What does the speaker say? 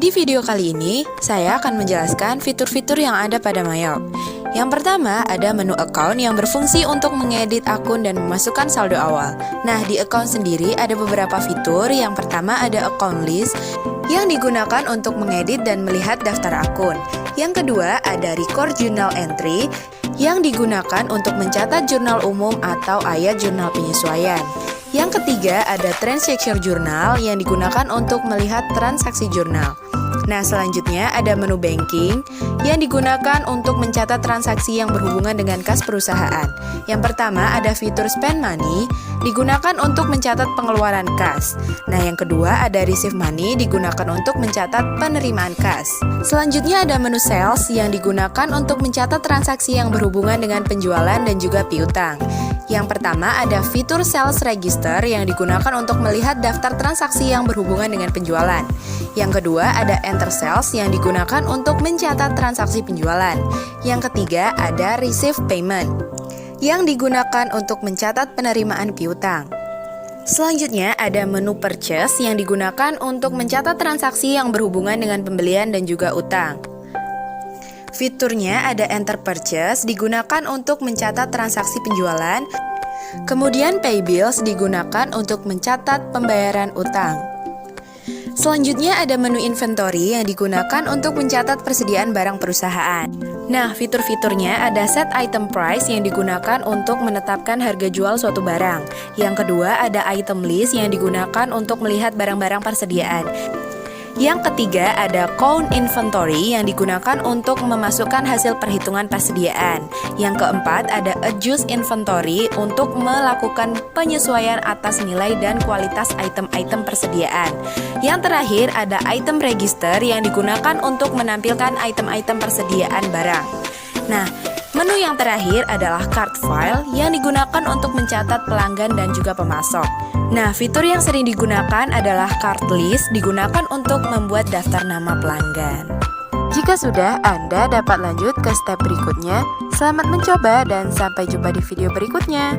Di video kali ini, saya akan menjelaskan fitur-fitur yang ada pada Mayop. Yang pertama, ada menu account yang berfungsi untuk mengedit akun dan memasukkan saldo awal. Nah, di account sendiri ada beberapa fitur. Yang pertama ada account list yang digunakan untuk mengedit dan melihat daftar akun. Yang kedua ada record journal entry yang digunakan untuk mencatat jurnal umum atau ayat jurnal penyesuaian. Yang ketiga ada transaction journal yang digunakan untuk melihat transaksi jurnal. Nah, selanjutnya ada menu banking yang digunakan untuk mencatat transaksi yang berhubungan dengan kas perusahaan. Yang pertama ada fitur spend money digunakan untuk mencatat pengeluaran kas. Nah, yang kedua ada receive money digunakan untuk mencatat penerimaan kas. Selanjutnya ada menu sales yang digunakan untuk mencatat transaksi yang berhubungan dengan penjualan dan juga piutang. Yang pertama ada fitur sales register yang digunakan untuk melihat daftar transaksi yang berhubungan dengan penjualan. Yang kedua ada enter sales yang digunakan untuk mencatat transaksi penjualan. Yang ketiga ada receive payment yang digunakan untuk mencatat penerimaan piutang. Selanjutnya ada menu purchase yang digunakan untuk mencatat transaksi yang berhubungan dengan pembelian dan juga utang. Fiturnya ada enter purchase digunakan untuk mencatat transaksi penjualan. Kemudian pay bills digunakan untuk mencatat pembayaran utang. Selanjutnya ada menu inventory yang digunakan untuk mencatat persediaan barang perusahaan. Nah, fitur-fiturnya ada set item price yang digunakan untuk menetapkan harga jual suatu barang. Yang kedua ada item list yang digunakan untuk melihat barang-barang persediaan. Yang ketiga ada count inventory yang digunakan untuk memasukkan hasil perhitungan persediaan. Yang keempat ada adjust inventory untuk melakukan penyesuaian atas nilai dan kualitas item-item persediaan. Yang terakhir ada item register yang digunakan untuk menampilkan item-item persediaan barang. Nah, menu yang terakhir adalah cart file yang digunakan untuk mencatat pelanggan dan juga pemasok. Nah, fitur yang sering digunakan adalah cart list digunakan untuk membuat daftar nama pelanggan. Jika sudah, Anda dapat lanjut ke step berikutnya. Selamat mencoba dan sampai jumpa di video berikutnya.